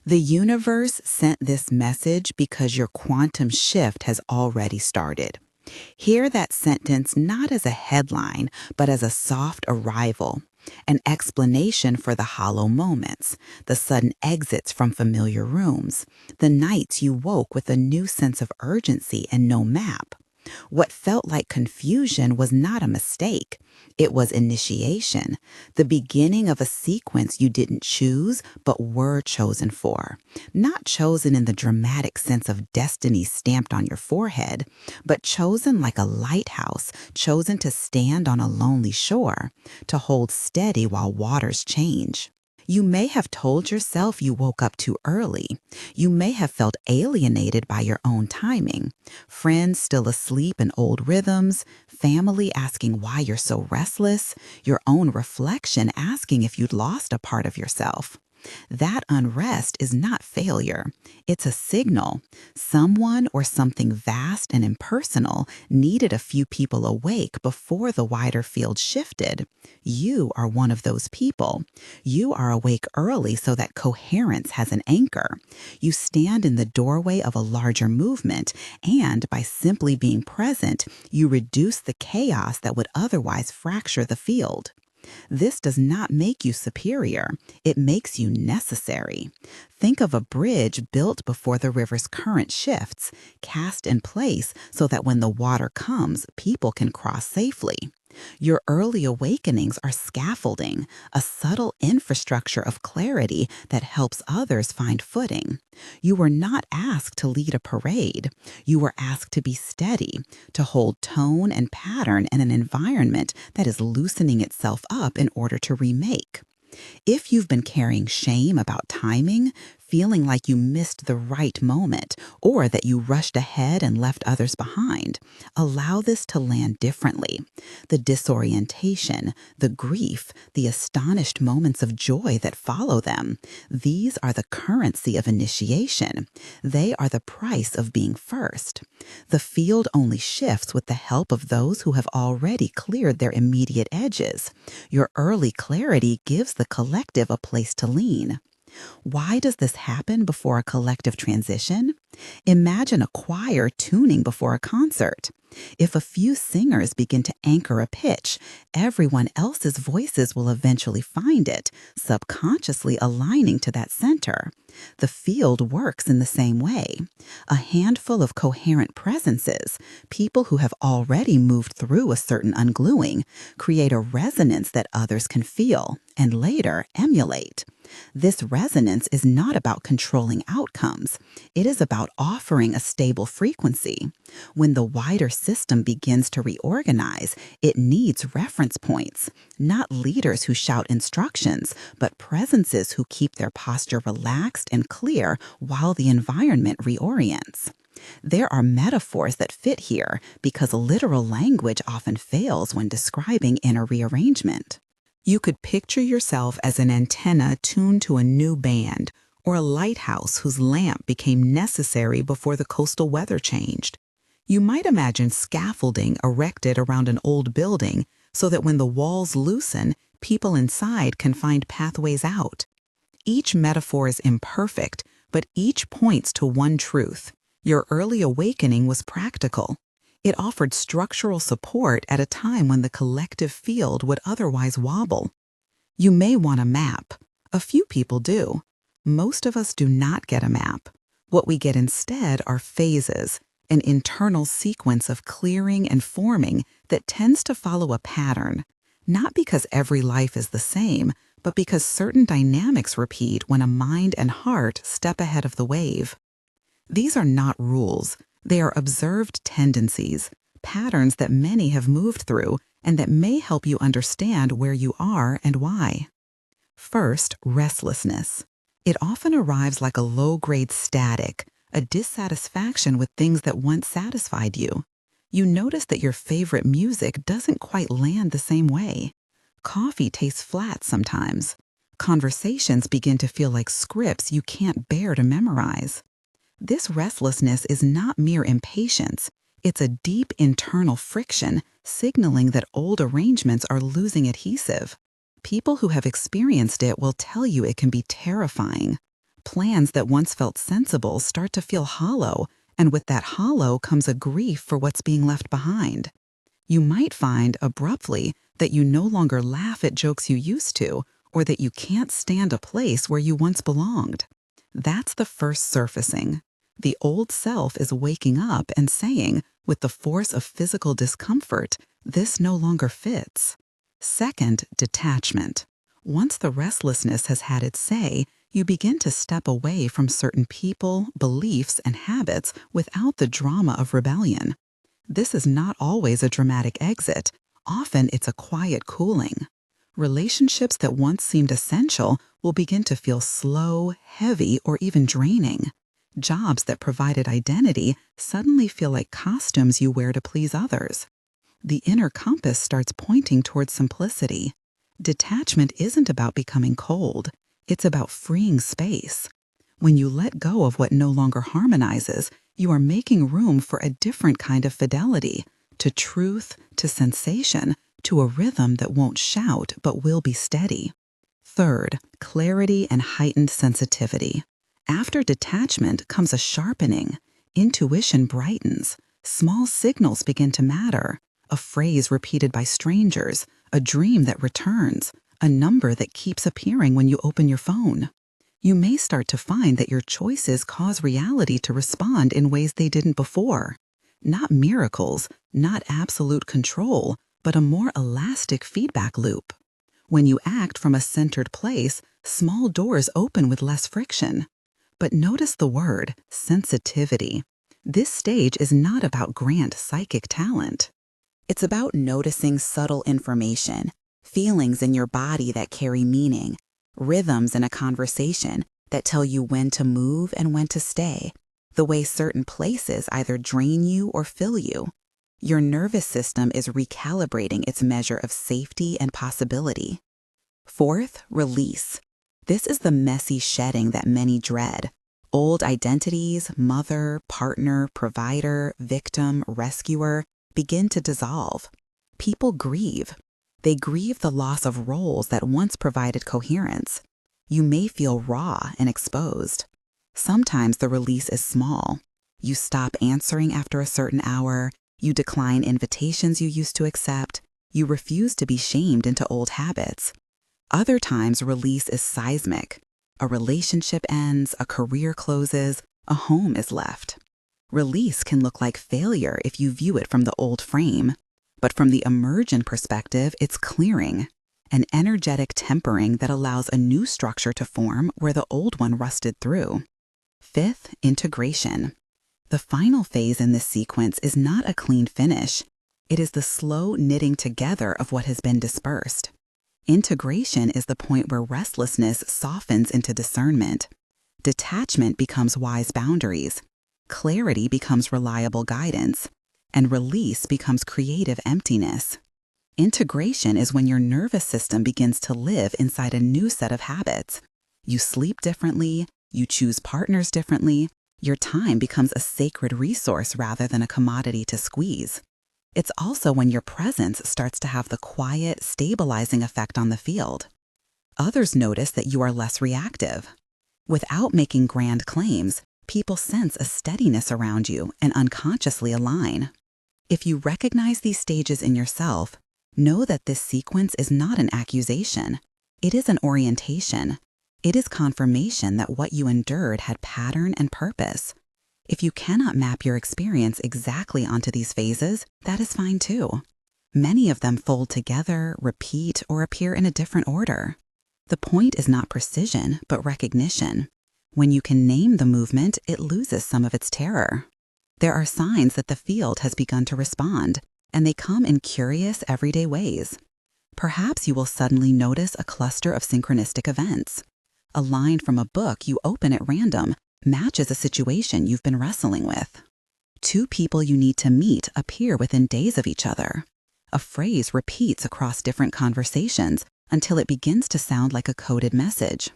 The universe sent this message because your quantum shift has already started. Hear that sentence not as a headline, but as a soft arrival, an explanation for the hollow moments, the sudden exits from familiar rooms, the nights you woke with a new sense of urgency and no map. What felt like confusion was not a mistake. It was initiation, the beginning of a sequence you didn't choose but were chosen for. Not chosen in the dramatic sense of destiny stamped on your forehead, but chosen like a lighthouse, chosen to stand on a lonely shore, to hold steady while waters change. You may have told yourself you woke up too early. You may have felt alienated by your own timing. Friends still asleep in old rhythms, family asking why you're so restless, your own reflection asking if you'd lost a part of yourself. That unrest is not failure. It's a signal. Someone or something vast and impersonal needed a few people awake before the wider field shifted. You are one of those people. You are awake early so that coherence has an anchor. You stand in the doorway of a larger movement, and by simply being present, you reduce the chaos that would otherwise fracture the field. This does not make you superior. It makes you necessary. Think of a bridge built before the river's current shifts, cast in place so that when the water comes, people can cross safely. Your early awakenings are scaffolding, a subtle infrastructure of clarity that helps others find footing. You were not asked to lead a parade. You were asked to be steady, to hold tone and pattern in an environment that is loosening itself up in order to remake. If you've been carrying shame about timing, feeling like you missed the right moment, or that you rushed ahead and left others behind, allow this to land differently. The disorientation, the grief, the astonished moments of joy that follow them, these are the currency of initiation. They are the price of being first. The field only shifts with the help of those who have already cleared their immediate edges. Your early clarity gives the collective a place to lean. Why does this happen before a collective transition? Imagine a choir tuning before a concert. If a few singers begin to anchor a pitch, everyone else's voices will eventually find it, subconsciously aligning to that center. The field works in the same way. A handful of coherent presences, people who have already moved through a certain ungluing, create a resonance that others can feel and later emulate. This resonance is not about controlling outcomes. It is about offering a stable frequency. When the wider system begins to reorganize, it needs reference points, not leaders who shout instructions, but presences who keep their posture relaxed and clear while the environment reorients. There are metaphors that fit here because literal language often fails when describing inner rearrangement. You could picture yourself as an antenna tuned to a new band, or a lighthouse whose lamp became necessary before the coastal weather changed. You might imagine scaffolding erected around an old building so that when the walls loosen, people inside can find pathways out. Each metaphor is imperfect, but each points to one truth. Your early awakening was practical. It offered structural support at a time when the collective field would otherwise wobble. You may want a map. A few people do. Most of us do not get a map. What we get instead are phases, an internal sequence of clearing and forming that tends to follow a pattern, not because every life is the same, but because certain dynamics repeat when a mind and heart step ahead of the wave. These are not rules. They are observed tendencies, patterns that many have moved through and that may help you understand where you are and why. First, restlessness. It often arrives like a low-grade static, a dissatisfaction with things that once satisfied you. You notice that your favorite music doesn't quite land the same way. Coffee tastes flat sometimes. Conversations begin to feel like scripts you can't bear to memorize. This restlessness is not mere impatience. It's a deep internal friction, signaling that old arrangements are losing adhesive. People who have experienced it will tell you it can be terrifying. Plans that once felt sensible start to feel hollow, and with that hollow comes a grief for what's being left behind. You might find, abruptly, that you no longer laugh at jokes you used to, or that you can't stand a place where you once belonged. That's the first surfacing. The old self is waking up and saying, with the force of physical discomfort, this no longer fits. Second, detachment. Once the restlessness has had its say, you begin to step away from certain people, beliefs, and habits without the drama of rebellion. This is not always a dramatic exit. Often it's a quiet cooling. Relationships that once seemed essential will begin to feel slow, heavy, or even draining. Jobs that provided identity suddenly feel like costumes you wear to please others. The inner compass starts pointing towards simplicity. Detachment isn't about becoming cold. It's about freeing space. When you let go of what no longer harmonizes, you are making room for a different kind of fidelity, to truth, to sensation, to a rhythm that won't shout but will be steady. Third, clarity and heightened sensitivity. After detachment comes a sharpening. Intuition brightens. Small signals begin to matter. A phrase repeated by strangers, a dream that returns, a number that keeps appearing when you open your phone. You may start to find that your choices cause reality to respond in ways they didn't before. Not miracles, not absolute control, but a more elastic feedback loop. When you act from a centered place, small doors open with less friction. But notice the word, sensitivity. This stage is not about grand psychic talent. It's about noticing subtle information, feelings in your body that carry meaning, rhythms in a conversation that tell you when to move and when to stay, the way certain places either drain you or fill you. Your nervous system is recalibrating its measure of safety and possibility. Fourth, release. This is the messy shedding that many dread. Old identities, mother, partner, provider, victim, rescuer, begin to dissolve. People grieve. They grieve the loss of roles that once provided coherence. You may feel raw and exposed. Sometimes the release is small. You stop answering after a certain hour. You decline invitations you used to accept. You refuse to be shamed into old habits. Other times, release is seismic. A relationship ends, a career closes, a home is left. Release can look like failure if you view it from the old frame. But from the emergent perspective, it's clearing, an energetic tempering that allows a new structure to form where the old one rusted through. Fifth, integration. The final phase in this sequence is not a clean finish. It is the slow knitting together of what has been dispersed. Integration is the point where restlessness softens into discernment. Detachment becomes wise boundaries. Clarity becomes reliable guidance. And release becomes creative emptiness. Integration is when your nervous system begins to live inside a new set of habits. You sleep differently, you choose partners differently, your time becomes a sacred resource rather than a commodity to squeeze. It's also when your presence starts to have the quiet, stabilizing effect on the field. Others notice that you are less reactive. Without making grand claims, people sense a steadiness around you and unconsciously align. If you recognize these stages in yourself, know that this sequence is not an accusation. It is an orientation. It is confirmation that what you endured had pattern and purpose. If you cannot map your experience exactly onto these phases, that is fine too. Many of them fold together, repeat, or appear in a different order. The point is not precision, but recognition. When you can name the movement, it loses some of its terror. There are signs that the field has begun to respond, and they come in curious, everyday ways. Perhaps you will suddenly notice a cluster of synchronistic events. A line from a book you open at random matches a situation you've been wrestling with. Two people you need to meet appear within days of each other. A phrase repeats across different conversations until it begins to sound like a coded message.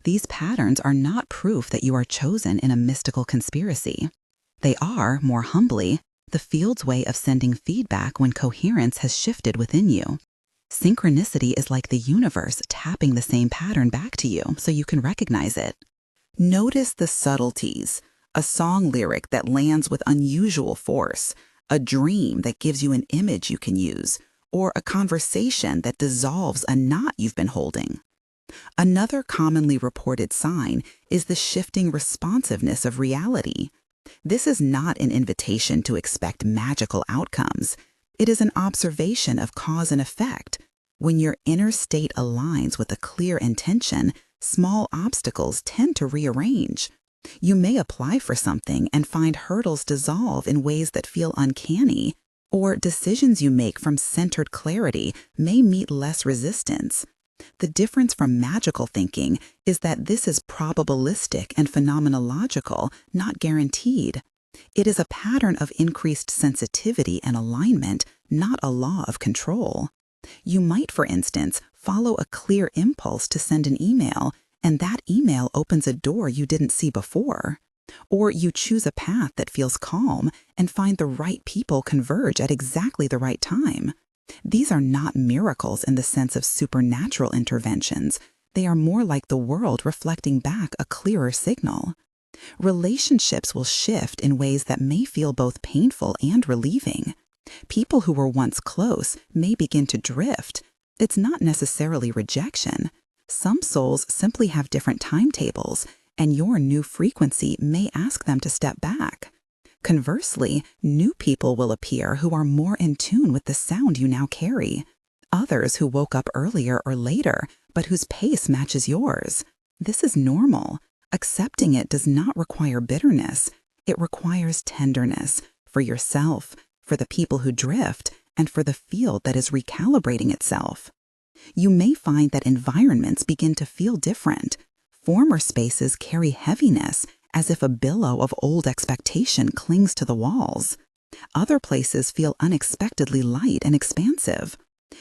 These patterns are not proof that you are chosen in a mystical conspiracy. They are, more humbly, the field's way of sending feedback when coherence has shifted within you. Synchronicity is like the universe tapping the same pattern back to you so you can recognize it. Notice the subtleties, a song lyric that lands with unusual force, a dream that gives you an image you can use, or a conversation that dissolves a knot you've been holding. Another commonly reported sign is the shifting responsiveness of reality. This is not an invitation to expect magical outcomes. It is an observation of cause and effect. When your inner state aligns with a clear intention, small obstacles tend to rearrange. You may apply for something and find hurdles dissolve in ways that feel uncanny, or decisions you make from centered clarity may meet less resistance. The difference from magical thinking is that this is probabilistic and phenomenological, not guaranteed. It is a pattern of increased sensitivity and alignment, not a law of control. You might, for instance, follow a clear impulse to send an email, and that email opens a door you didn't see before. Or you choose a path that feels calm and find the right people converge at exactly the right time. These are not miracles in the sense of supernatural interventions. They are more like the world reflecting back a clearer signal. Relationships will shift in ways that may feel both painful and relieving. People who were once close may begin to drift. It's not necessarily rejection. Some souls simply have different timetables, and your new frequency may ask them to step back. Conversely, new people will appear who are more in tune with the sound you now carry. Others who woke up earlier or later, but whose pace matches yours. This is normal. Accepting it does not require bitterness. It requires tenderness for yourself, for the people who drift, and for the field that is recalibrating itself. You may find that environments begin to feel different. Former spaces carry heaviness, as if a billow of old expectation clings to the walls. Other places feel unexpectedly light and expansive.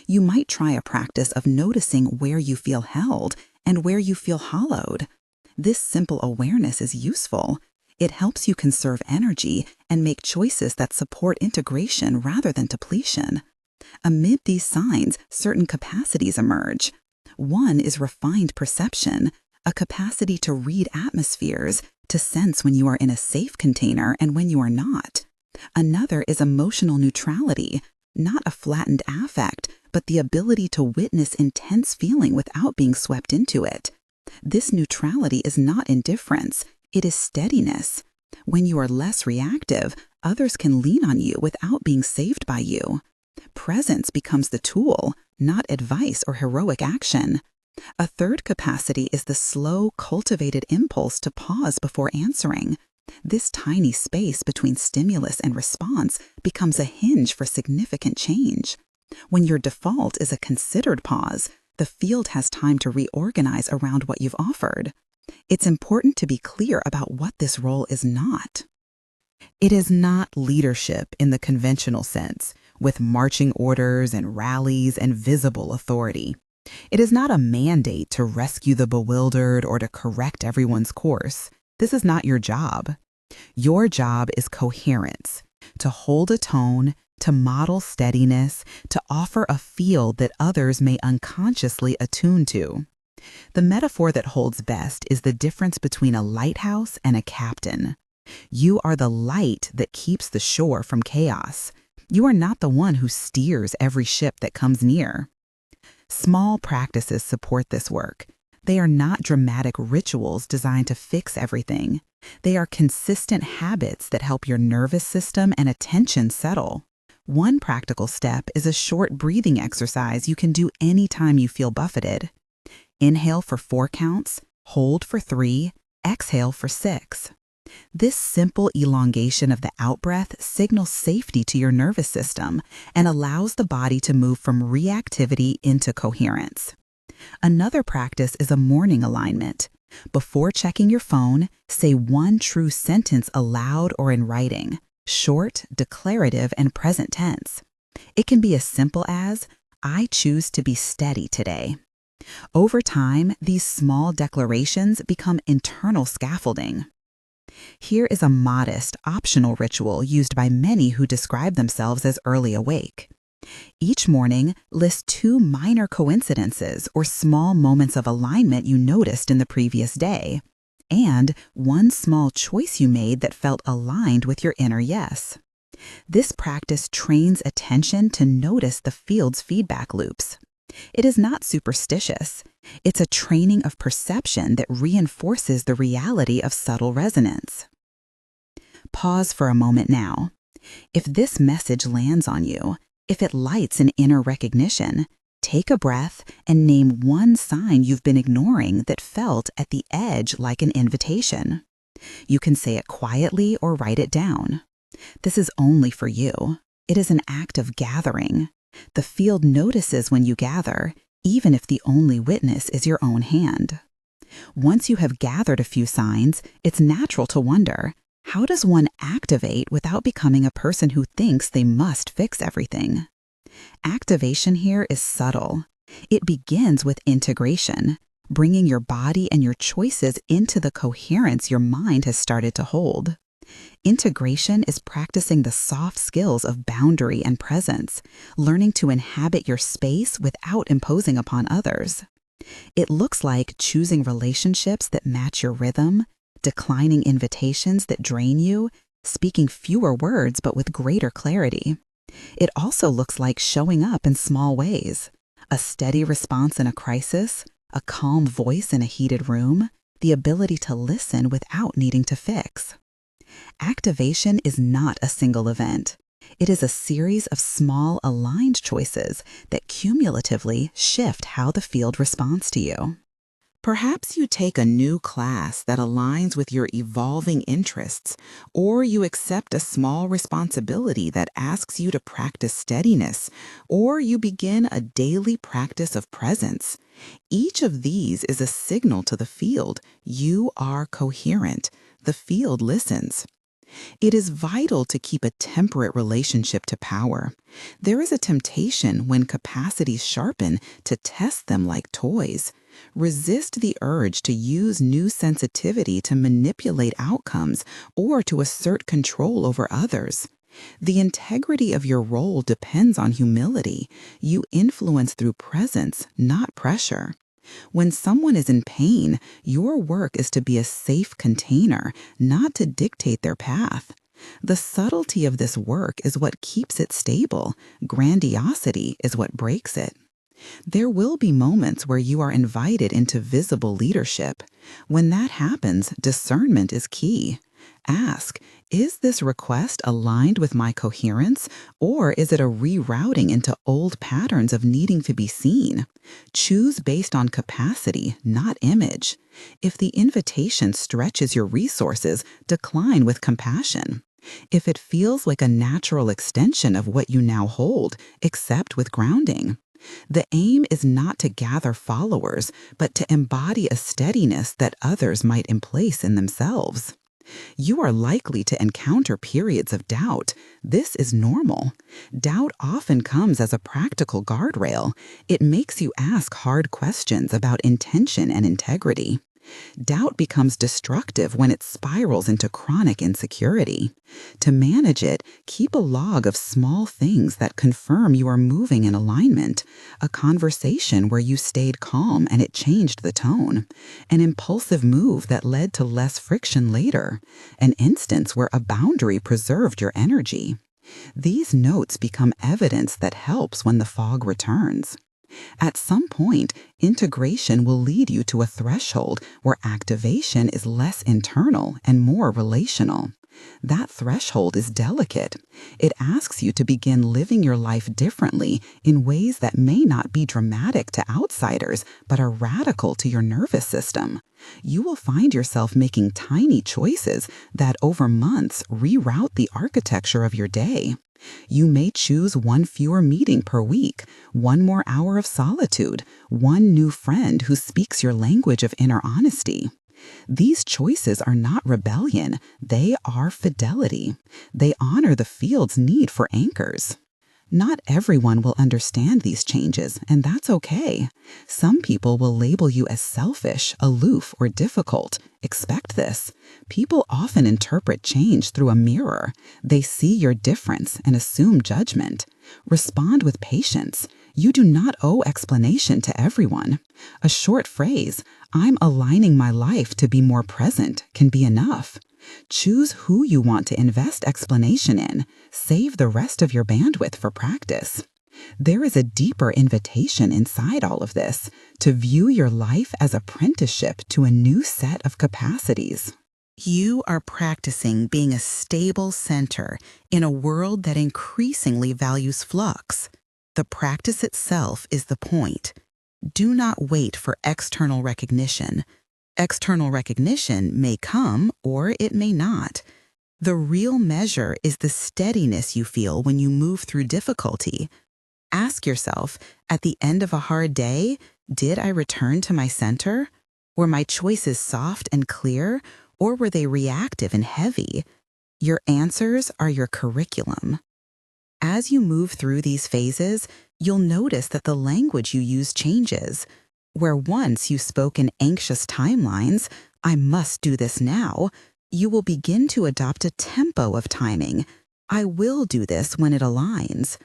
You might try a practice of noticing where you feel held and where you feel hollowed. This simple awareness is useful. It helps you conserve energy and make choices that support integration rather than depletion. Amid these signs, certain capacities emerge. One is refined perception, a capacity to read atmospheres, to sense when you are in a safe container and when you are not. Another is emotional neutrality, not a flattened affect, but the ability to witness intense feeling without being swept into it. This neutrality is not indifference, it is steadiness. When you are less reactive, others can lean on you without being saved by you. Presence becomes the tool, not advice or heroic action. A third capacity is the slow, cultivated impulse to pause before answering. This tiny space between stimulus and response becomes a hinge for significant change. When your default is a considered pause, the field has time to reorganize around what you've offered. It's important to be clear about what this role is not. It is not leadership in the conventional sense, with marching orders and rallies and visible authority. It is not a mandate to rescue the bewildered or to correct everyone's course. This is not your job. Your job is coherence, to hold a tone, to model steadiness, to offer a field that others may unconsciously attune to. The metaphor that holds best is the difference between a lighthouse and a captain. You are the light that keeps the shore from chaos. You are not the one who steers every ship that comes near. Small practices support this work. They are not dramatic rituals designed to fix everything. They are consistent habits that help your nervous system and attention settle. One practical step is a short breathing exercise you can do anytime you feel buffeted. Inhale for 4 counts, hold for 3, exhale for 6. This simple elongation of the out-breath signals safety to your nervous system and allows the body to move from reactivity into coherence. Another practice is a morning alignment. Before checking your phone, say one true sentence aloud or in writing, short, declarative, and present tense. It can be as simple as, "I choose to be steady today." Over time, these small declarations become internal scaffolding. Here is a modest, optional ritual used by many who describe themselves as early awake. Each morning, list 2 minor coincidences or small moments of alignment you noticed in the previous day. and one small choice you made that felt aligned with your inner yes. This practice trains attention to notice the field's feedback loops. It is not superstitious. It's a training of perception that reinforces the reality of subtle resonance. Pause for a moment now. If this message lands on you, if it lights an inner recognition, take a breath and name one sign you've been ignoring that felt at the edge like an invitation. You can say it quietly or write it down. This is only for you. It is an act of gathering. The field notices when you gather, even if the only witness is your own hand. Once you have gathered a few signs, it's natural to wonder, how does one activate without becoming a person who thinks they must fix everything? Activation here is subtle. It begins with integration, bringing your body and your choices into the coherence your mind has started to hold. Integration is practicing the soft skills of boundary and presence, learning to inhabit your space without imposing upon others. It looks like choosing relationships that match your rhythm, declining invitations that drain you, speaking fewer words but with greater clarity. It also looks like showing up in small ways. A steady response in a crisis, a calm voice in a heated room, the ability to listen without needing to fix. Activation is not a single event. It is a series of small aligned choices that cumulatively shift how the field responds to you. Perhaps you take a new class that aligns with your evolving interests, or you accept a small responsibility that asks you to practice steadiness, or you begin a daily practice of presence. Each of these is a signal to the field. You are coherent. The field listens. It is vital to keep a temperate relationship to power. There is a temptation when capacities sharpen to test them like toys. Resist the urge to use new sensitivity to manipulate outcomes or to assert control over others. The integrity of your role depends on humility. You influence through presence, not pressure. When someone is in pain, your work is to be a safe container, not to dictate their path. The subtlety of this work is what keeps it stable. Grandiosity is what breaks it. There will be moments where you are invited into visible leadership. When that happens, discernment is key. Ask, is this request aligned with my coherence, or is it a rerouting into old patterns of needing to be seen? Choose based on capacity, not image. If the invitation stretches your resources, decline with compassion. If it feels like a natural extension of what you now hold, accept with grounding. The aim is not to gather followers, but to embody a steadiness that others might emplace in themselves. You are likely to encounter periods of doubt. This is normal. Doubt often comes as a practical guardrail. It makes you ask hard questions about intention and integrity. Doubt becomes destructive when it spirals into chronic insecurity. To manage it, keep a log of small things that confirm you are moving in alignment. A conversation where you stayed calm and it changed the tone. An impulsive move that led to less friction later. An instance where a boundary preserved your energy. These notes become evidence that helps when the fog returns. At some point, integration will lead you to a threshold where activation is less internal and more relational. That threshold is delicate. It asks you to begin living your life differently in ways that may not be dramatic to outsiders, but are radical to your nervous system. You will find yourself making tiny choices that over months reroute the architecture of your day. You may choose one fewer meeting per week, one more hour of solitude, one new friend who speaks your language of inner honesty. These choices are not rebellion, they are fidelity. They honor the field's need for anchors. Not everyone will understand these changes, and that's okay. Some people will label you as selfish, aloof, or difficult. Expect this. People often interpret change through a mirror. They see your difference and assume judgment. Respond with patience. You do not owe explanation to everyone. A short phrase, "I'm aligning my life to be more present," can be enough. Choose who you want to invest explanation in. Save the rest of your bandwidth for practice. There is a deeper invitation inside all of this, to view your life as apprenticeship to a new set of capacities. You are practicing being a stable center in a world that increasingly values flux. The practice itself is the point. Do not wait for external recognition. External recognition may come or it may not. The real measure is the steadiness you feel when you move through difficulty. Ask yourself, at the end of a hard day, did I return to my center? Were my choices soft and clear, or were they reactive and heavy? Your answers are your curriculum. As you move through these phases, you'll notice that the language you use changes. Where once you spoke in anxious timelines, "I must do this now," you will begin to adopt a tempo of timing. "I will do this when it aligns."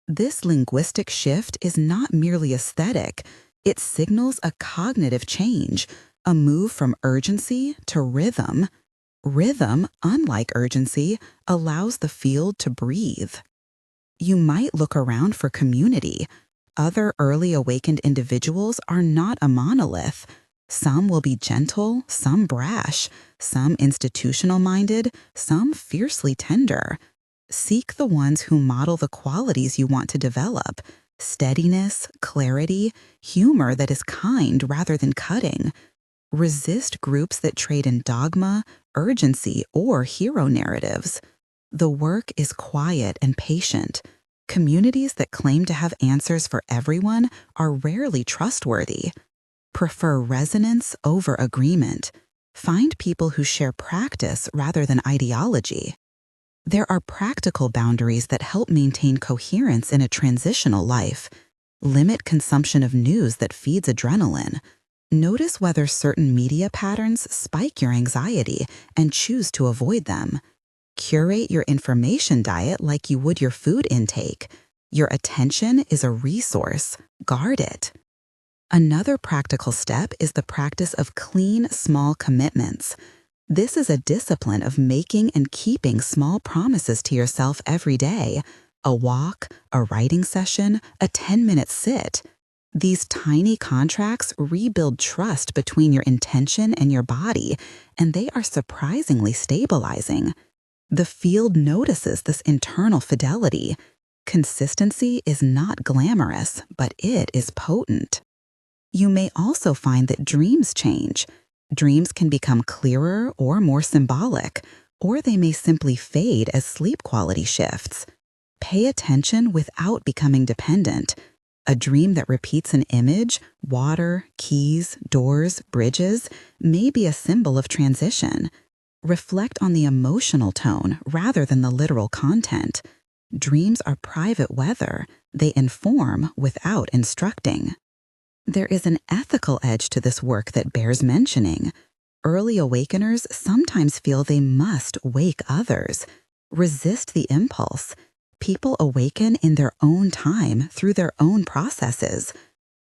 This linguistic shift is not merely aesthetic. It signals a cognitive change, a move from urgency to rhythm. Rhythm, unlike urgency, allows the field to breathe. You might look around for community. Other early awakened individuals are not a monolith. Some will be gentle, some brash, some institutional-minded, some fiercely tender. Seek the ones who model the qualities you want to develop: steadiness, clarity, humor that is kind rather than cutting. Resist groups that trade in dogma, urgency, or hero narratives. The work is quiet and patient. Communities that claim to have answers for everyone are rarely trustworthy. Prefer resonance over agreement. Find people who share practice rather than ideology. There are practical boundaries that help maintain coherence in a transitional life. Limit consumption of news that feeds adrenaline. Notice whether certain media patterns spike your anxiety and choose to avoid them. Curate your information diet like you would your food intake. Your attention is a resource. Guard it. Another practical step is the practice of clean, small commitments. This is a discipline of making and keeping small promises to yourself every day. A walk, a writing session, a 10-minute sit. These tiny contracts rebuild trust between your intention and your body, and they are surprisingly stabilizing. The field notices this internal fidelity. Consistency is not glamorous, but it is potent. You may also find that dreams change. Dreams can become clearer or more symbolic, or they may simply fade as sleep quality shifts. Pay attention without becoming dependent. A dream that repeats an image, water, keys, doors, bridges, may be a symbol of transition. Reflect on the emotional tone rather than the literal content. Dreams are private weather. They inform without instructing. There is an ethical edge to this work that bears mentioning. Early awakeners sometimes feel they must wake others. Resist the impulse. People awaken in their own time through their own processes.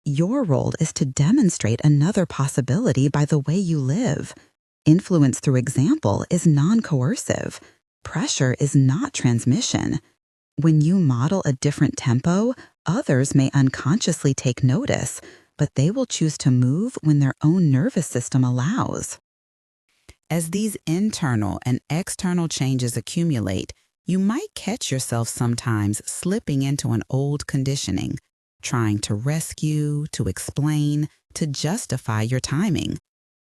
Your role is to demonstrate another possibility by the way you live. Influence through example is non-coercive. Pressure is not transmission. When you model a different tempo, others may unconsciously take notice, but they will choose to move when their own nervous system allows. As these internal and external changes accumulate, you might catch yourself sometimes slipping into an old conditioning, trying to rescue, to explain, to justify your timing.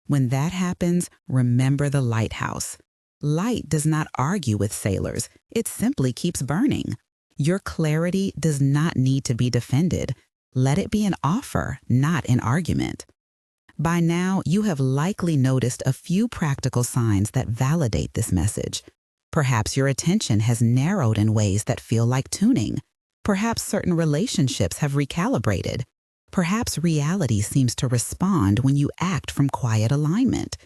When that happens, remember the lighthouse. Light does not argue with sailors, it simply keeps burning. Your clarity does not need to be defended. Let it be an offer, not an argument. By now, you have likely noticed a few practical signs that validate this message. Perhaps your attention has narrowed in ways that feel like tuning. Perhaps certain relationships have recalibrated. Perhaps reality seems to respond when you act from quiet alignment.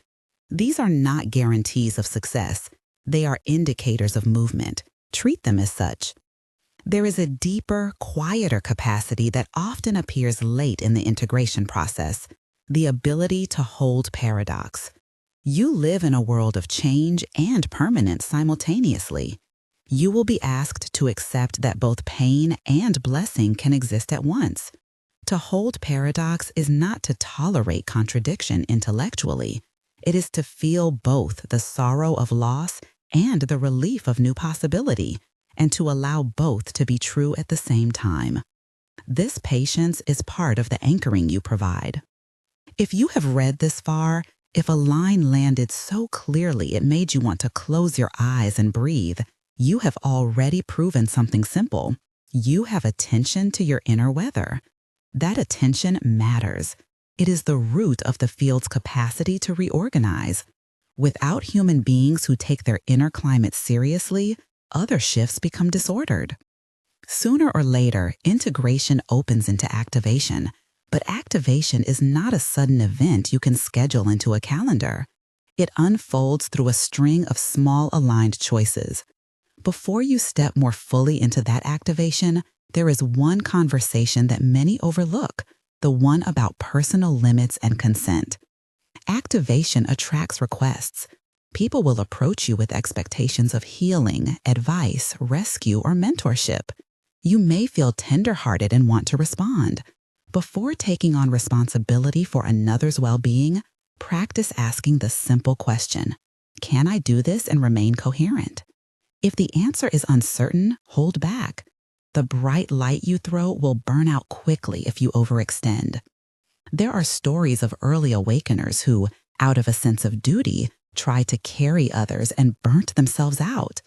These are not guarantees of success. They are indicators of movement. Treat them as such. There is a deeper, quieter capacity that often appears late in the integration process, the ability to hold paradox. You live in a world of change and permanence simultaneously. You will be asked to accept that both pain and blessing can exist at once. To hold paradox is not to tolerate contradiction intellectually. It is to feel both the sorrow of loss and the relief of new possibility, and to allow both to be true at the same time. This patience is part of the anchoring you provide. If you have read this far, if a line landed so clearly it made you want to close your eyes and breathe, you have already proven something simple. You have attention to your inner weather. That attention matters. It is the root of the field's capacity to reorganize. Without human beings who take their inner climate seriously, other shifts become disordered. Sooner or later, integration opens into activation, but activation is not a sudden event you can schedule into a calendar. It unfolds through a string of small aligned choices. Before you step more fully into that activation, there is one conversation that many overlook, the one about personal limits and consent. Activation attracts requests. People will approach you with expectations of healing, advice, rescue, or mentorship. You may feel tender-hearted and want to respond. Before taking on responsibility for another's well-being, practice asking the simple question, can I do this and remain coherent? If the answer is uncertain, hold back. The bright light you throw will burn out quickly if you overextend. There are stories of early awakeners who, out of a sense of duty, tried to carry others and burnt themselves out.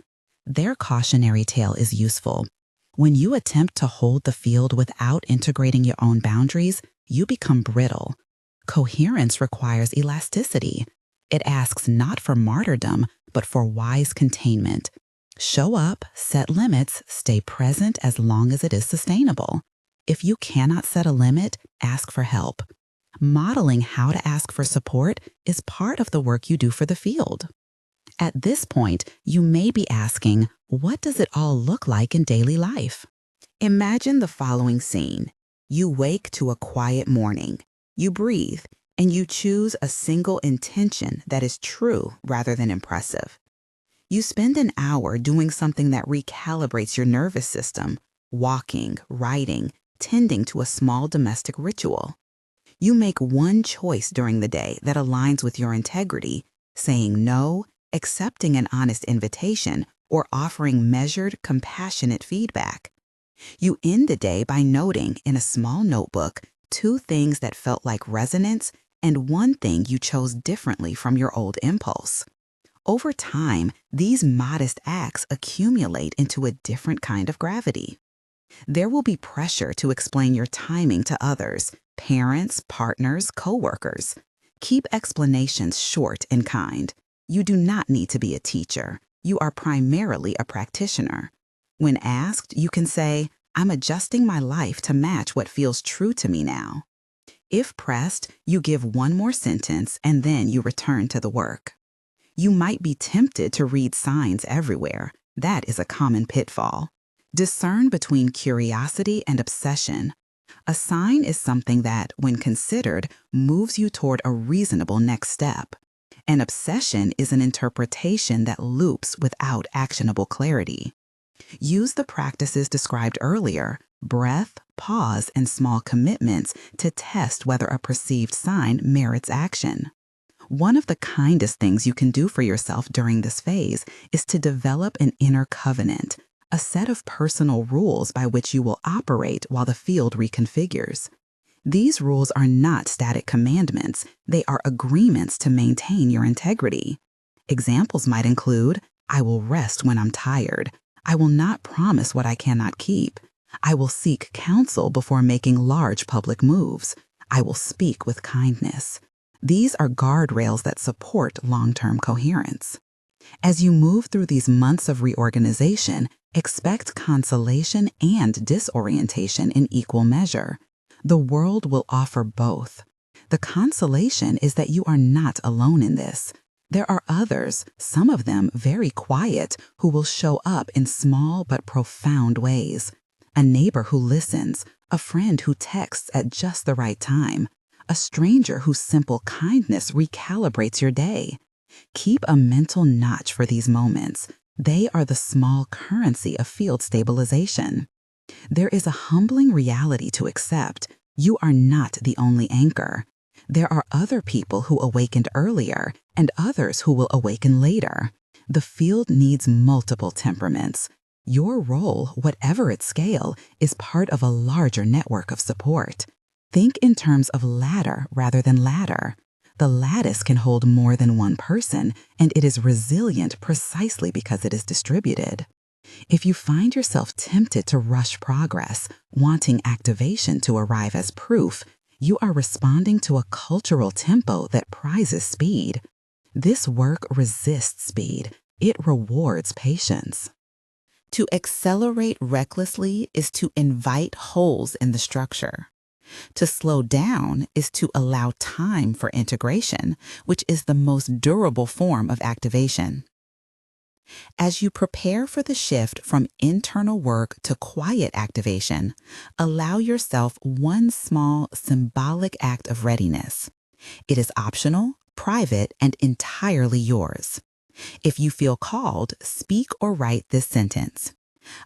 Their cautionary tale is useful. When you attempt to hold the field without integrating your own boundaries, you become brittle. Coherence requires elasticity. It asks not for martyrdom, but for wise containment. Show up, set limits, stay present as long as it is sustainable. If you cannot set a limit, ask for help. Modeling how to ask for support is part of the work you do for the field. At this point, you may be asking, what does it all look like in daily life? Imagine the following scene. You wake to a quiet morning. You breathe, and you choose a single intention that is true rather than impressive. You spend an hour doing something that recalibrates your nervous system, walking, writing, tending to a small domestic ritual. You make one choice during the day that aligns with your integrity, saying no, accepting an honest invitation, or offering measured, compassionate feedback. You end the day by noting in a small notebook 2 things that felt like resonance and 1 thing you chose differently from your old impulse. Over time, these modest acts accumulate into a different kind of gravity. There will be pressure to explain your timing to others, parents, partners, coworkers. Keep explanations short and kind. You do not need to be a teacher. You are primarily a practitioner. When asked, you can say, I'm adjusting my life to match what feels true to me now. If pressed, you give 1 more sentence and then you return to the work. You might be tempted to read signs everywhere. That is a common pitfall. Discern between curiosity and obsession. A sign is something that, when considered, moves you toward a reasonable next step. An obsession is an interpretation that loops without actionable clarity. Use the practices described earlier, breath, pause, and small commitments to test whether a perceived sign merits action. One of the kindest things you can do for yourself during this phase is to develop an inner covenant, a set of personal rules by which you will operate while the field reconfigures. These rules are not static commandments, they are agreements to maintain your integrity. Examples might include, I will rest when I'm tired. I will not promise what I cannot keep. I will seek counsel before making large public moves. I will speak with kindness. These are guardrails that support long-term coherence. As you move through these months of reorganization, expect consolation and disorientation in equal measure. The world will offer both. The consolation is that you are not alone in this. There are others, some of them very quiet, who will show up in small but profound ways. A neighbor who listens, a friend who texts at just the right time, a stranger whose simple kindness recalibrates your day. Keep a mental notch for these moments. They are the small currency of field stabilization. There is a humbling reality to accept. You are not the only anchor. There are other people who awakened earlier and others who will awaken later. The field needs multiple temperaments. Your role, whatever its scale, is part of a larger network of support. Think in terms of ladder rather than ladder. The lattice can hold more than one person, and it is resilient precisely because it is distributed. If you find yourself tempted to rush progress, wanting activation to arrive as proof, you are responding to a cultural tempo that prizes speed. This work resists speed. It rewards patience. To accelerate recklessly is to invite holes in the structure. To slow down is to allow time for integration, which is the most durable form of activation. As you prepare for the shift from internal work to quiet activation, allow yourself one small symbolic act of readiness. It is optional, private, and entirely yours. If you feel called, speak or write this sentence.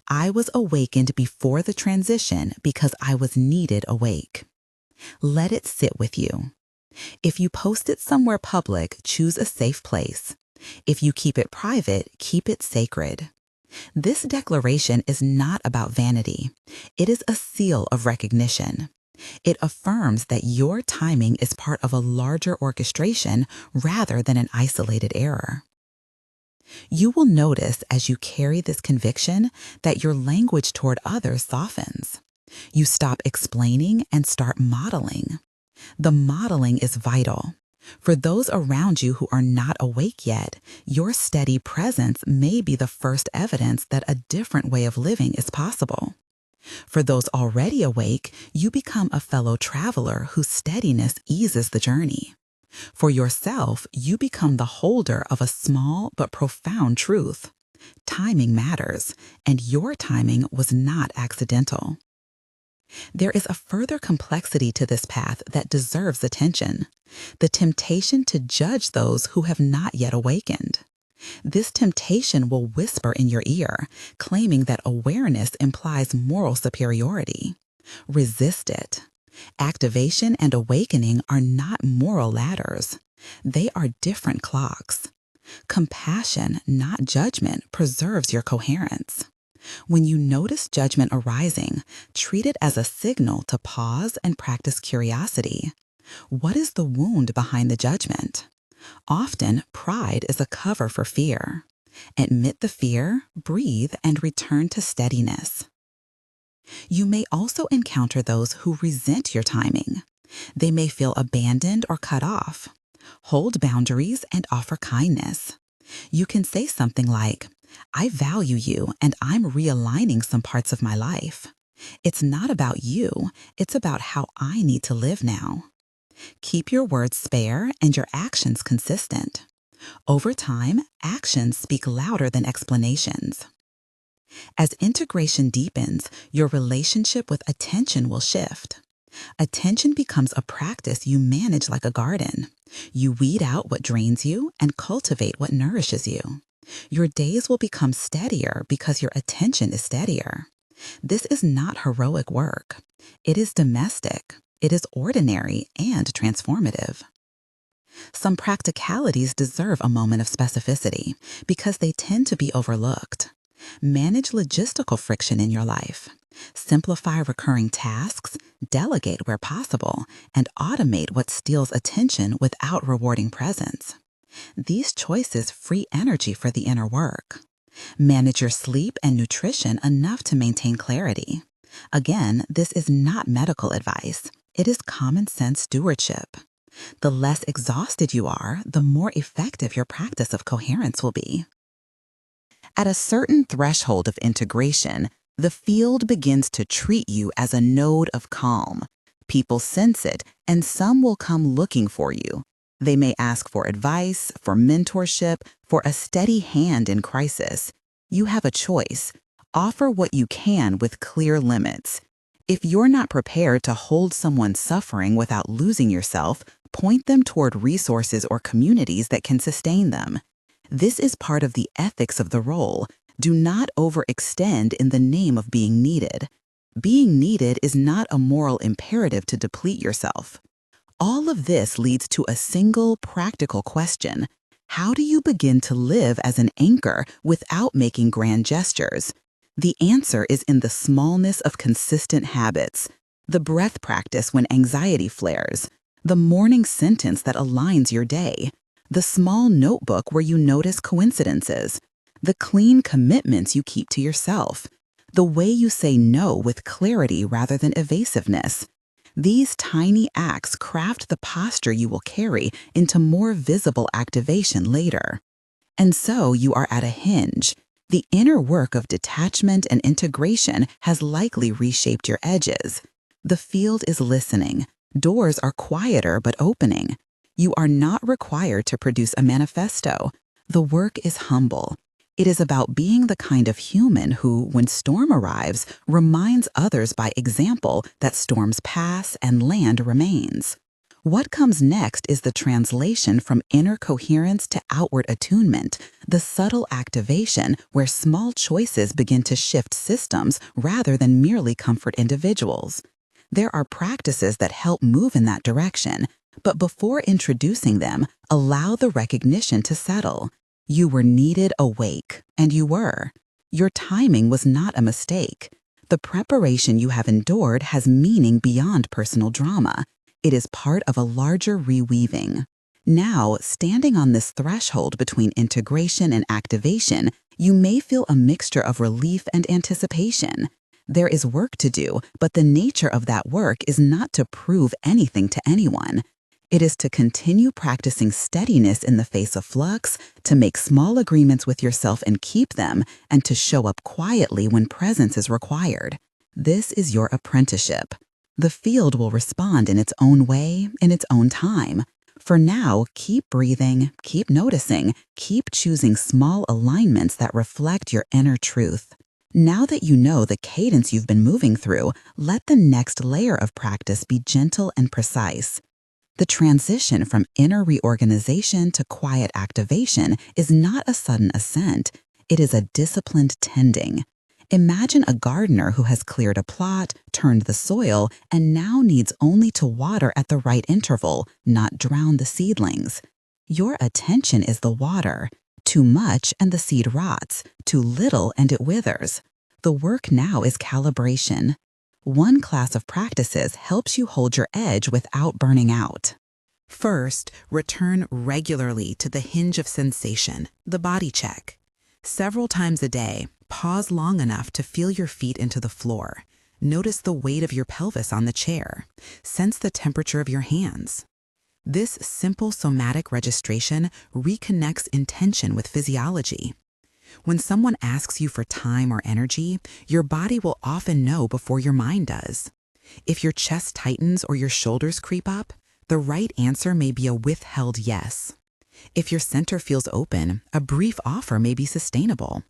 I was awakened before the transition because I was needed awake. Let it sit with you. If you post it somewhere public, choose a safe place. If you keep it private, keep it sacred. This declaration is not about vanity. It is a seal of recognition. It affirms that your timing is part of a larger orchestration rather than an isolated error. You will notice as you carry this conviction that your language toward others softens. You stop explaining and start modeling. The modeling is vital. For those around you who are not awake yet, your steady presence may be the first evidence that a different way of living is possible. For those already awake, you become a fellow traveler whose steadiness eases the journey. For yourself, you become the holder of a small but profound truth. Timing matters, and your timing was not accidental. There is a further complexity to this path that deserves attention: the temptation to judge those who have not yet awakened. This temptation will whisper in your ear, claiming that awareness implies moral superiority. Resist it. Activation and awakening are not moral ladders. They are different clocks. Compassion, not judgment, preserves your coherence. When you notice judgment arising, treat it as a signal to pause and practice curiosity. What is the wound behind the judgment? Often, pride is a cover for fear. Admit the fear, breathe, and return to steadiness. You may also encounter those who resent your timing. They may feel abandoned or cut off. Hold boundaries and offer kindness. You can say something like, I value you and I'm realigning some parts of my life. It's not about you, it's about how I need to live now. Keep your words spare and your actions consistent. Over time, actions speak louder than explanations. As integration deepens, your relationship with attention will shift. Attention becomes a practice you manage like a garden. You weed out what drains you and cultivate what nourishes you. Your days will become steadier because your attention is steadier. This is not heroic work. It is domestic. It is ordinary and transformative. Some practicalities deserve a moment of specificity because they tend to be overlooked. Manage logistical friction in your life. Simplify recurring tasks, delegate where possible, and automate what steals attention without rewarding presence. These choices free energy for the inner work. Manage your sleep and nutrition enough to maintain clarity. Again, this is not medical advice. It is common sense stewardship. The less exhausted you are, the more effective your practice of coherence will be. At a certain threshold of integration, the field begins to treat you as a node of calm. People sense it, and some will come looking for you. They may ask for advice, for mentorship, for a steady hand in crisis. You have a choice. Offer what you can with clear limits. If you're not prepared to hold someone suffering without losing yourself, point them toward resources or communities that can sustain them. This is part of the ethics of the role. Do not overextend in the name of being needed. Being needed is not a moral imperative to deplete yourself. All of this leads to a single practical question. How do you begin to live as an anchor without making grand gestures? The answer is in the smallness of consistent habits, the breath practice when anxiety flares, the morning sentence that aligns your day, the small notebook where you notice coincidences, the clean commitments you keep to yourself, the way you say no with clarity rather than evasiveness. These tiny acts craft the posture you will carry into more visible activation later. And so you are at a hinge. The inner work of detachment and integration has likely reshaped your edges. The field is listening. Doors are quieter but opening. You are not required to produce a manifesto. The work is humble. It is about being the kind of human who, when storm arrives, reminds others by example that storms pass and land remains. What comes next is the translation from inner coherence to outward attunement, the subtle activation where small choices begin to shift systems rather than merely comfort individuals. There are practices that help move in that direction, but before introducing them, allow the recognition to settle. You were needed awake, and you were. Your timing was not a mistake. The preparation you have endured has meaning beyond personal drama. It is part of a larger reweaving. Now, standing on this threshold between integration and activation, you may feel a mixture of relief and anticipation. There is work to do, but the nature of that work is not to prove anything to anyone. It is to continue practicing steadiness in the face of flux, to make small agreements with yourself and keep them, and to show up quietly when presence is required. This is your apprenticeship. The field will respond in its own way, in its own time. For now, keep breathing, keep noticing, keep choosing small alignments that reflect your inner truth. Now that you know the cadence you've been moving through, let the next layer of practice be gentle and precise. The transition from inner reorganization to quiet activation is not a sudden ascent. It is a disciplined tending. Imagine a gardener who has cleared a plot, turned the soil, and now needs only to water at the right interval, not drown the seedlings. Your attention is the water. Too much and the seed rots, too little and it withers. The work now is calibration. One class of practices helps you hold your edge without burning out. First, return regularly to the hinge of sensation, the body check. Several times a day, pause long enough to feel your feet into the floor. Notice the weight of your pelvis on the chair. Sense the temperature of your hands. This simple somatic registration reconnects intention with physiology. When someone asks you for time or energy, your body will often know before your mind does. If your chest tightens or your shoulders creep up, the right answer may be a withheld yes. If your center feels open, a brief offer may be sustainable.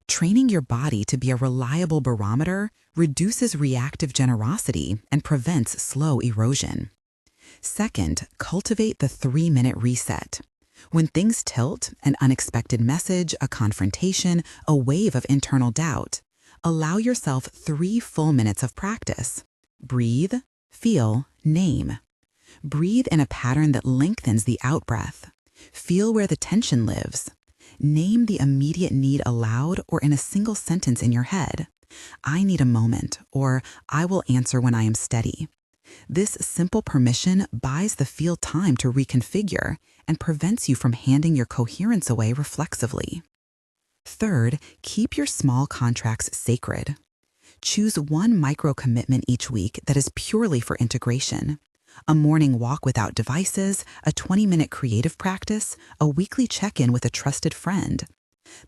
Training your body to be a reliable barometer reduces reactive generosity and prevents slow erosion. Second, cultivate the 3-minute reset. When things tilt, an unexpected message, a confrontation, a wave of internal doubt, allow yourself 3 full minutes of practice. Breathe, feel, name. Breathe in a pattern that lengthens the out-breath. Feel where the tension lives. Name the immediate need aloud or in a single sentence in your head. I need a moment, or I will answer when I am steady. This simple permission buys the field time to reconfigure and prevents you from handing your coherence away reflexively. Third, keep your small contracts sacred. Choose one micro-commitment each week that is purely for integration. A morning walk without devices, a 20-minute creative practice, a weekly check-in with a trusted friend.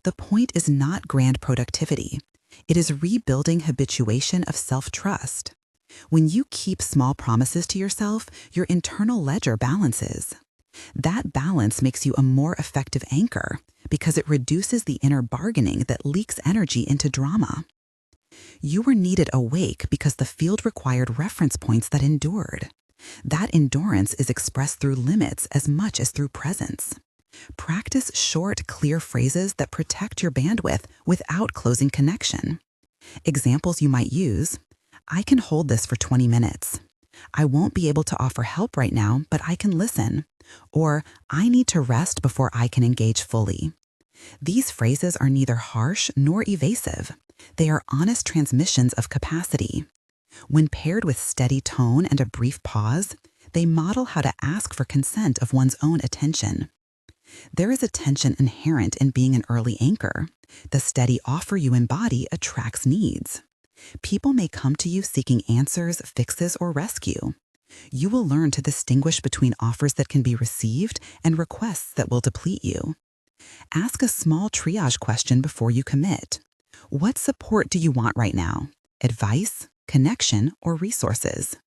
The point is not grand productivity. It is rebuilding habituation of self-trust. When you keep small promises to yourself, your internal ledger balances. That balance makes you a more effective anchor because it reduces the inner bargaining that leaks energy into drama. You were needed awake because the field required reference points that endured. That endurance is expressed through limits as much as through presence. Practice short, clear phrases that protect your bandwidth without closing connection. Examples you might use: I can hold this for 20 minutes. I won't be able to offer help right now, but I can listen. Or, I need to rest before I can engage fully. These phrases are neither harsh nor evasive. They are honest transmissions of capacity. When paired with steady tone and a brief pause, they model how to ask for consent of one's own attention. There is a tension inherent in being an early anchor. The steady offer you embody attracts needs. People may come to you seeking answers, fixes, or rescue. You will learn to distinguish between offers that can be received and requests that will deplete you. Ask a small triage question before you commit. What support do you want right now? Advice, connection, or resources?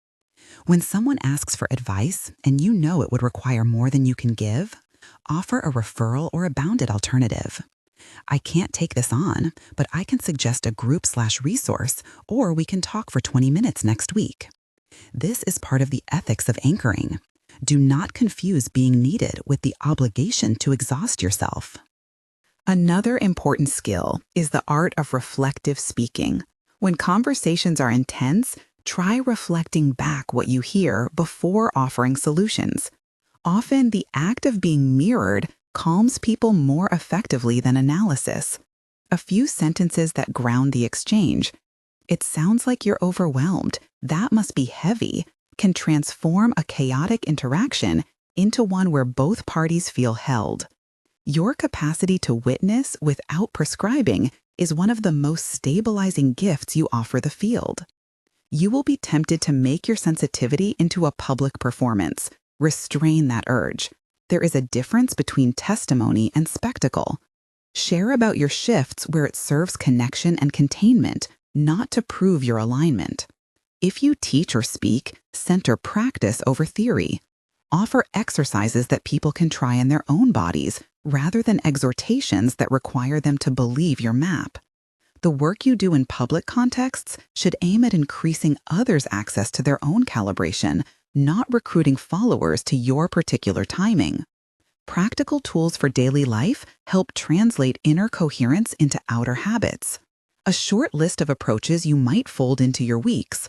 When someone asks for advice and you know it would require more than you can give, offer a referral or a bounded alternative. I can't take this on, but I can suggest a group/resource, or we can talk for 20 minutes next week. This is part of the ethics of anchoring. Do not confuse being needed with the obligation to exhaust yourself. Another important skill is the art of reflective speaking. When conversations are intense, try reflecting back what you hear before offering solutions. Often, the act of being mirrored calms people more effectively than analysis. A few sentences that ground the exchange. It sounds like you're overwhelmed. That must be heavy. Can transform a chaotic interaction into one where both parties feel held. Your capacity to witness without prescribing is one of the most stabilizing gifts you offer the field. You will be tempted to make your sensitivity into a public performance. Restrain that urge. There is a difference between testimony and spectacle. Share about your shifts where it serves connection and containment, not to prove your alignment. If you teach or speak, center practice over theory. Offer exercises that people can try in their own bodies, rather than exhortations that require them to believe your map. The work you do in public contexts should aim at increasing others' access to their own calibration, not recruiting followers to your particular timing. Practical tools for daily life help translate inner coherence into outer habits. A short list of approaches you might fold into your weeks.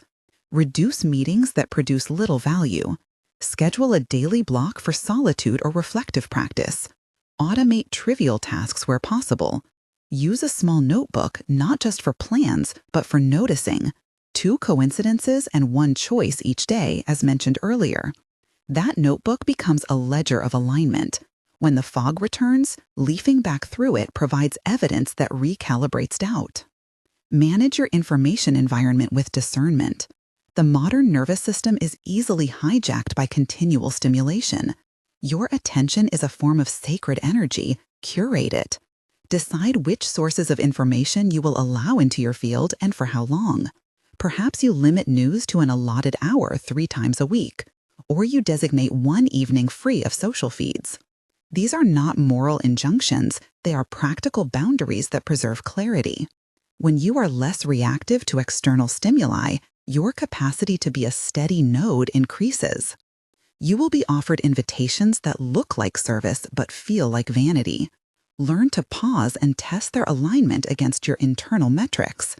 Reduce meetings that produce little value. Schedule a daily block for solitude or reflective practice. Automate trivial tasks where possible. Use a small notebook not just for plans, but for noticing. 2 coincidences and 1 choice each day, as mentioned earlier. That notebook becomes a ledger of alignment. When the fog returns, leafing back through it provides evidence that recalibrates doubt. Manage your information environment with discernment. The modern nervous system is easily hijacked by continual stimulation. Your attention is a form of sacred energy. Curate it. Decide which sources of information you will allow into your field and for how long. Perhaps you limit news to an allotted hour 3 times a week, or you designate 1 evening free of social feeds. These are not moral injunctions, they are practical boundaries that preserve clarity. When you are less reactive to external stimuli, your capacity to be a steady node increases. You will be offered invitations that look like service but feel like vanity. Learn to pause and test their alignment against your internal metrics.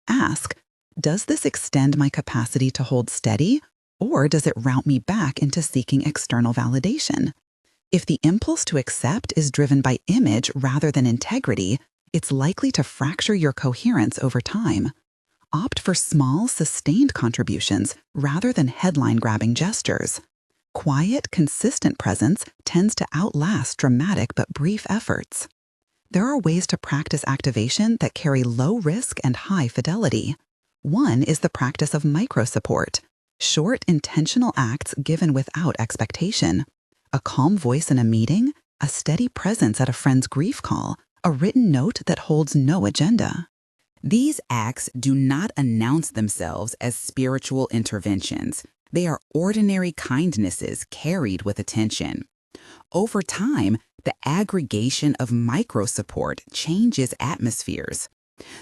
Ask, does this extend my capacity to hold steady, or does it route me back into seeking external validation? If the impulse to accept is driven by image rather than integrity, it's likely to fracture your coherence over time. Opt for small, sustained contributions rather than headline-grabbing gestures. Quiet, consistent presence tends to outlast dramatic but brief efforts. There are ways to practice activation that carry low risk and high fidelity. One is the practice of micro-support, short, intentional acts given without expectation. A calm voice in a meeting, a steady presence at a friend's grief call, a written note that holds no agenda. These acts do not announce themselves as spiritual interventions. They are ordinary kindnesses carried with attention. Over time, the aggregation of micro-support changes atmospheres.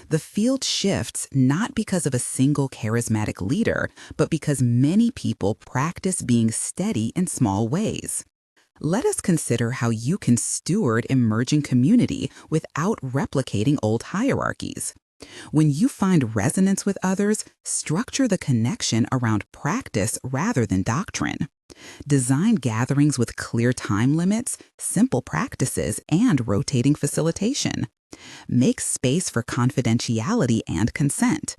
The field shifts not because of a single charismatic leader, but because many people practice being steady in small ways. Let us consider how you can steward emerging community without replicating old hierarchies. When you find resonance with others, structure the connection around practice rather than doctrine. Design gatherings with clear time limits, simple practices, and rotating facilitation. Make space for confidentiality and consent.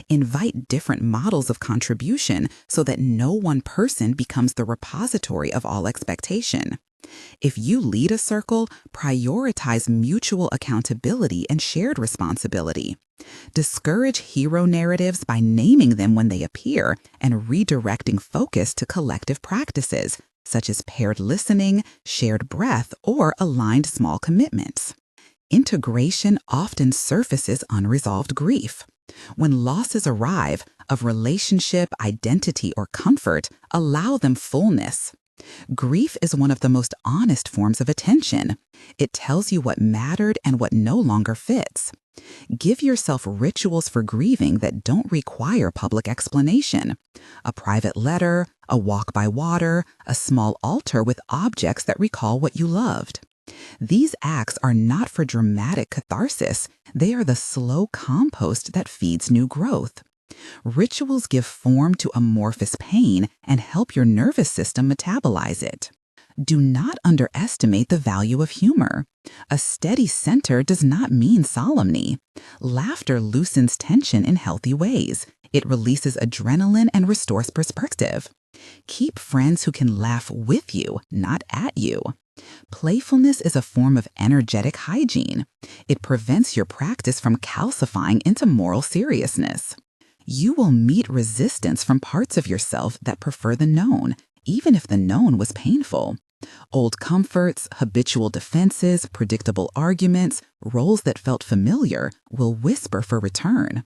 Invite different models of contribution so that no one person becomes the repository of all expectation. If you lead a circle, prioritize mutual accountability and shared responsibility. Discourage hero narratives by naming them when they appear and redirecting focus to collective practices, such as paired listening, shared breath, or aligned small commitments. Integration often surfaces unresolved grief. When losses arrive of relationship, identity, or comfort, allow them fullness. Grief is one of the most honest forms of attention. It tells you what mattered and what no longer fits. Give yourself rituals for grieving that don't require public explanation. A private letter, a walk by water, a small altar with objects that recall what you loved. These acts are not for dramatic catharsis. They are the slow compost that feeds new growth. Rituals give form to amorphous pain and help your nervous system metabolize it. Do not underestimate the value of humor. A steady center does not mean solemnity. Laughter loosens tension in healthy ways. It releases adrenaline and restores perspective. Keep friends who can laugh with you, not at you. Playfulness is a form of energetic hygiene. It prevents your practice from calcifying into moral seriousness. You will meet resistance from parts of yourself that prefer the known, even if the known was painful. Old comforts, habitual defenses, predictable arguments, roles that felt familiar will whisper for return.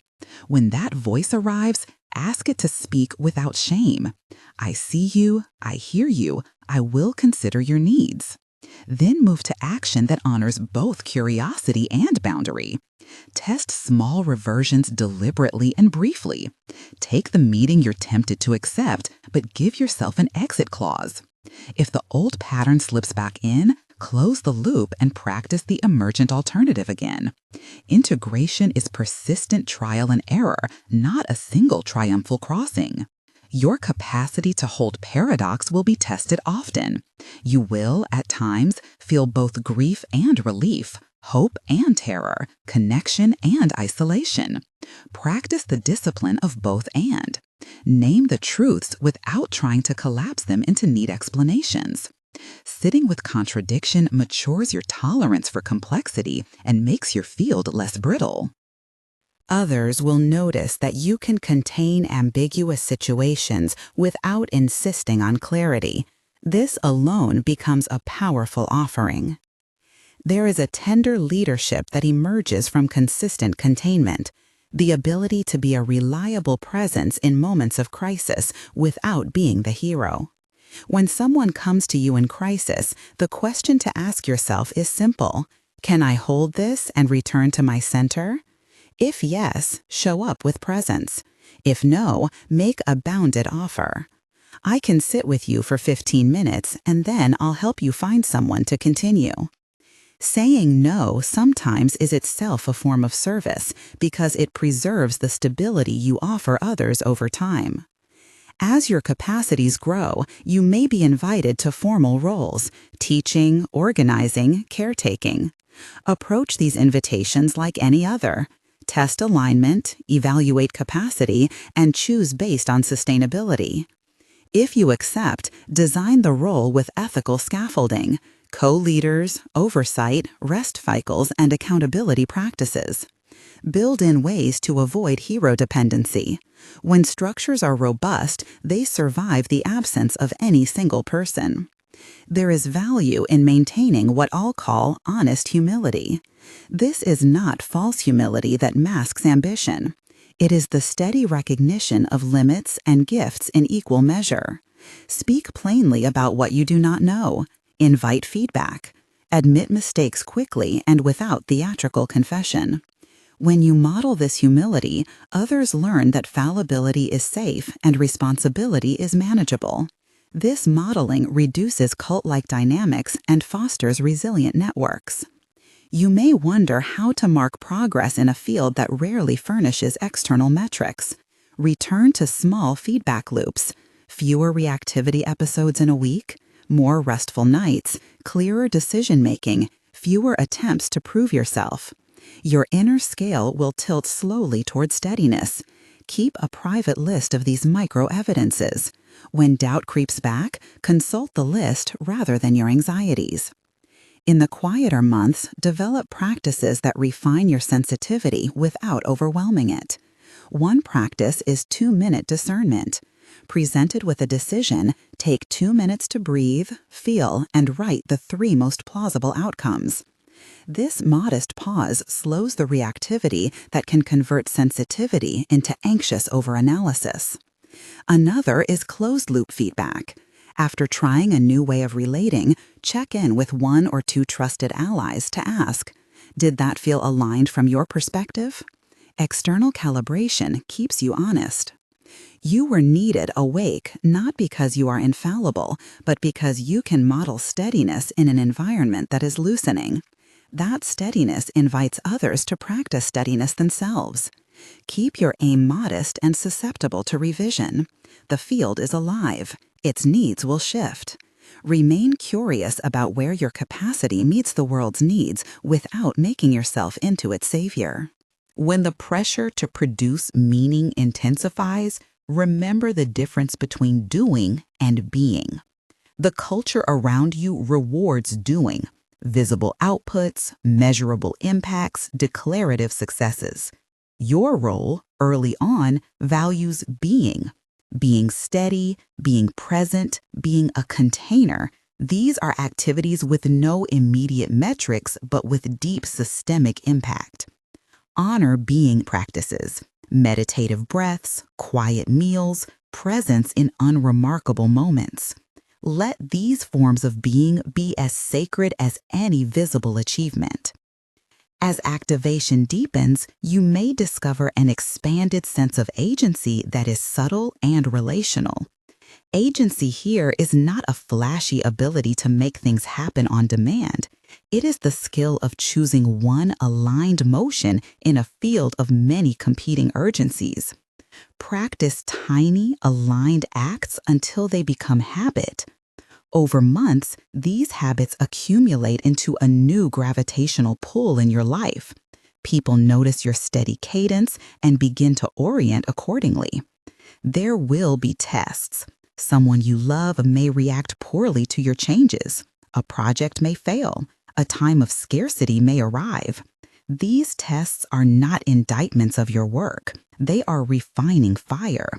When that voice arrives, ask it to speak without shame. I see you, I hear you, I will consider your needs. Then move to action that honors both curiosity and boundary. Test small reversions deliberately and briefly. Take the meeting you're tempted to accept, but give yourself an exit clause. If the old pattern slips back in, close the loop and practice the emergent alternative again. Integration is persistent trial and error, not a single triumphal crossing. Your capacity to hold paradox will be tested often. You will, at times, feel both grief and relief, hope and terror, connection and isolation. Practice the discipline of both and. Name the truths without trying to collapse them into neat explanations. Sitting with contradiction matures your tolerance for complexity and makes your field less brittle. Others will notice that you can contain ambiguous situations without insisting on clarity. This alone becomes a powerful offering. There is a tender leadership that emerges from consistent containment, the ability to be a reliable presence in moments of crisis without being the hero. When someone comes to you in crisis, the question to ask yourself is simple. Can I hold this and return to my center? If yes, show up with presence. If no, make a bounded offer. I can sit with you for 15 minutes and then I'll help you find someone to continue. Saying no sometimes is itself a form of service because it preserves the stability you offer others over time. As your capacities grow, you may be invited to formal roles, teaching, organizing, caretaking. Approach these invitations like any other. Test alignment, evaluate capacity, and choose based on sustainability. If you accept, design the role with ethical scaffolding, co-leaders, oversight, rest cycles, and accountability practices. Build in ways to avoid hero dependency. When structures are robust, they survive the absence of any single person. There is value in maintaining what I'll call honest humility. This is not false humility that masks ambition. It is the steady recognition of limits and gifts in equal measure. Speak plainly about what you do not know. Invite feedback. Admit mistakes quickly and without theatrical confession. When you model this humility, others learn that fallibility is safe and responsibility is manageable. This modeling reduces cult-like dynamics and fosters resilient networks. You may wonder how to mark progress in a field that rarely furnishes external metrics. Return to small feedback loops, fewer reactivity episodes in a week, more restful nights, clearer decision-making, fewer attempts to prove yourself. Your inner scale will tilt slowly toward steadiness. Keep a private list of these micro-evidences. When doubt creeps back, consult the list rather than your anxieties. In the quieter months, develop practices that refine your sensitivity without overwhelming it. One practice is 2-minute discernment. Presented with a decision, take 2 minutes to breathe, feel, and write the 3 most plausible outcomes. This modest pause slows the reactivity that can convert sensitivity into anxious overanalysis. Another is closed-loop feedback. After trying a new way of relating, check in with 1 or 2 trusted allies to ask, did that feel aligned from your perspective? External calibration keeps you honest. You were needed awake not because you are infallible, but because you can model steadiness in an environment that is loosening. That steadiness invites others to practice steadiness themselves. Keep your aim modest and susceptible to revision. The field is alive. Its needs will shift. Remain curious about where your capacity meets the world's needs without making yourself into its savior. When the pressure to produce meaning intensifies, remember the difference between doing and being. The culture around you rewards doing. Visible outputs, measurable impacts, declarative successes. Your role, early on, values being. Being steady, being present, being a container. These are activities with no immediate metrics, but with deep systemic impact. Honor being practices, meditative breaths, quiet meals, presence in unremarkable moments. Let these forms of being be as sacred as any visible achievement. As activation deepens, you may discover an expanded sense of agency that is subtle and relational. Agency here is not a flashy ability to make things happen on demand. It is the skill of choosing one aligned motion in a field of many competing urgencies. Practice tiny, aligned acts until they become habit. Over months, these habits accumulate into a new gravitational pull in your life. People notice your steady cadence and begin to orient accordingly. There will be tests. Someone you love may react poorly to your changes. A project may fail. A time of scarcity may arrive. These tests are not indictments of your work. They are refining fire.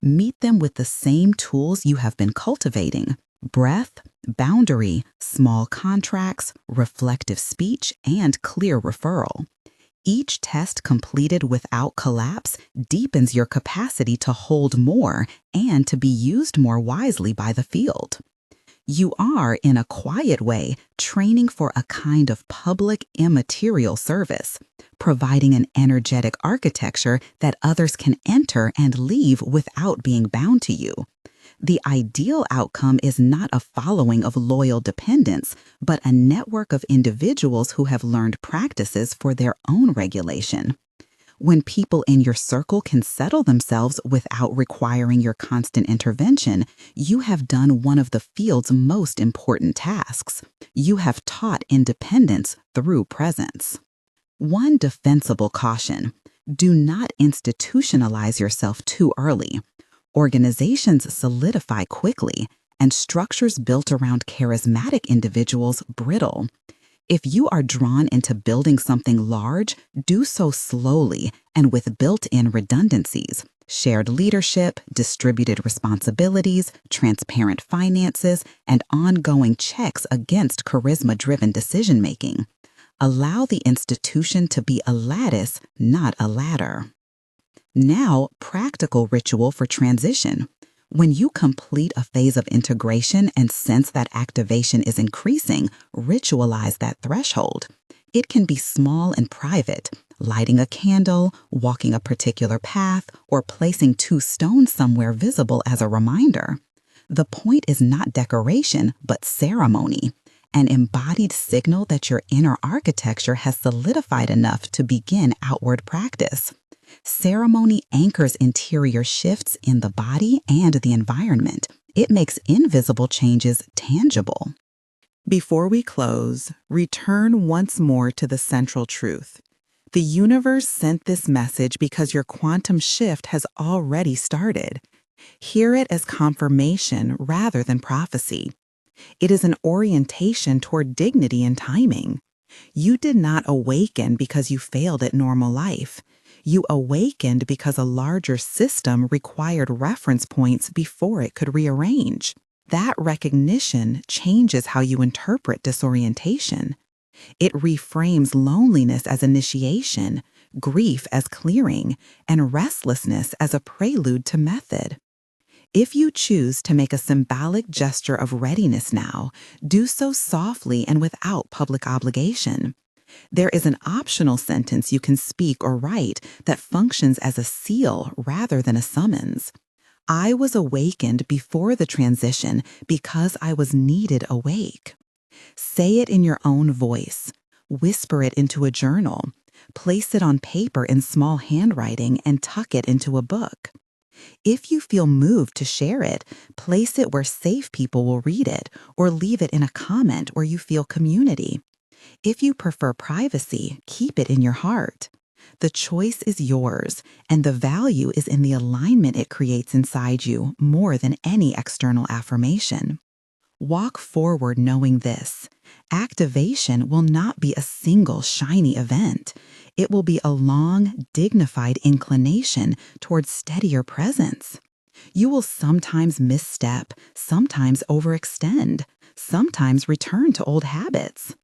Meet them with the same tools you have been cultivating: breath, boundary, small contracts, reflective speech, and clear referral. Each test completed without collapse deepens your capacity to hold more and to be used more wisely by the field. You are, in a quiet way, training for a kind of public immaterial service, providing an energetic architecture that others can enter and leave without being bound to you. The ideal outcome is not a following of loyal dependents, but a network of individuals who have learned practices for their own regulation. When people in your circle can settle themselves without requiring your constant intervention, you have done one of the field's most important tasks. You have taught independence through presence. One defensible caution: do not institutionalize yourself too early. Organizations solidify quickly, and structures built around charismatic individuals brittle. If you are drawn into building something large, do so slowly and with built-in redundancies: shared leadership, distributed responsibilities, transparent finances, and ongoing checks against charisma-driven decision-making. Allow the institution to be a lattice, not a ladder. Now, practical ritual for transition. When you complete a phase of integration and sense that activation is increasing, ritualize that threshold. It can be small and private, lighting a candle, walking a particular path, or placing 2 stones somewhere visible as a reminder. The point is not decoration, but ceremony, an embodied signal that your inner architecture has solidified enough to begin outward practice. Ceremony anchors interior shifts in the body and the environment. It makes invisible changes tangible. Before we close, return once more to the central truth. The universe sent this message because your quantum shift has already started. Hear it as confirmation rather than prophecy. It is an orientation toward dignity and timing. You did not awaken because you failed at normal life. You awakened because a larger system required reference points before it could rearrange. That recognition changes how you interpret disorientation. It reframes loneliness as initiation, grief as clearing, and restlessness as a prelude to method. If you choose to make a symbolic gesture of readiness now, do so softly and without public obligation. There is an optional sentence you can speak or write that functions as a seal rather than a summons. I was awakened before the transition because I was needed awake. Say it in your own voice. Whisper it into a journal. Place it on paper in small handwriting and tuck it into a book. If you feel moved to share it, place it where safe people will read it, or leave it in a comment where you feel community. If you prefer privacy, keep it in your heart. The choice is yours, and the value is in the alignment it creates inside you more than any external affirmation. Walk forward knowing this. Activation will not be a single shiny event. It will be a long, dignified inclination towards steadier presence. You will sometimes misstep, sometimes overextend, sometimes return to old habits.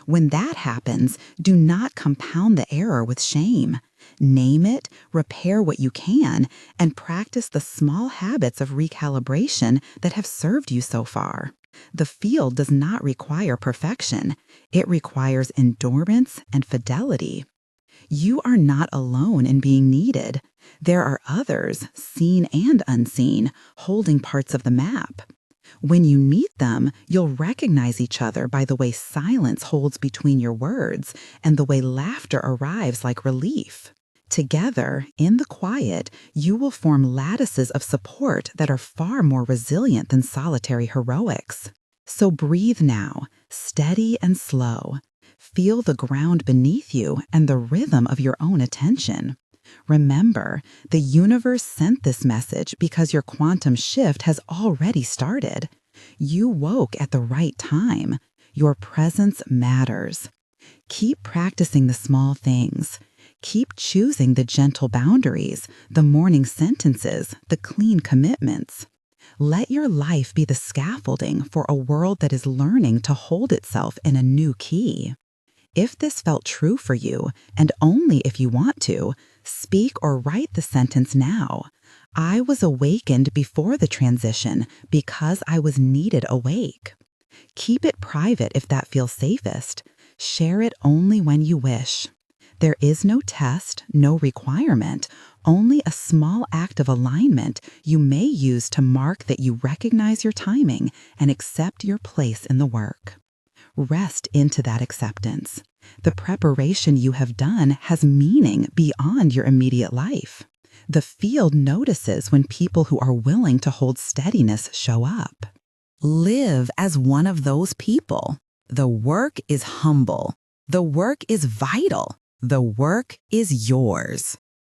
When that happens, do not compound the error with shame. Name it, repair what you can, and practice the small habits of recalibration that have served you so far. The field does not require perfection. It requires endurance and fidelity. You are not alone in being needed. There are others, seen and unseen, holding parts of the map. When you meet them, you'll recognize each other by the way silence holds between your words and the way laughter arrives like relief. Together, in the quiet, you will form lattices of support that are far more resilient than solitary heroics. So breathe now, steady and slow. Feel the ground beneath you and the rhythm of your own attention. Remember, the universe sent this message because your quantum shift has already started. You woke at the right time. Your presence matters. Keep practicing the small things. Keep choosing the gentle boundaries, the morning sentences, the clean commitments. Let your life be the scaffolding for a world that is learning to hold itself in a new key. If this felt true for you, and only if you want to, speak or write the sentence now. I was awakened before the transition because I was needed awake. Keep it private if that feels safest. Share it only when you wish. There is no test, no requirement, only a small act of alignment you may use to mark that you recognize your timing and accept your place in the work. Rest into that acceptance. The preparation you have done has meaning beyond your immediate life. The field notices when people who are willing to hold steadiness show up. Live as one of those people. The work is humble. The work is vital. The work is yours.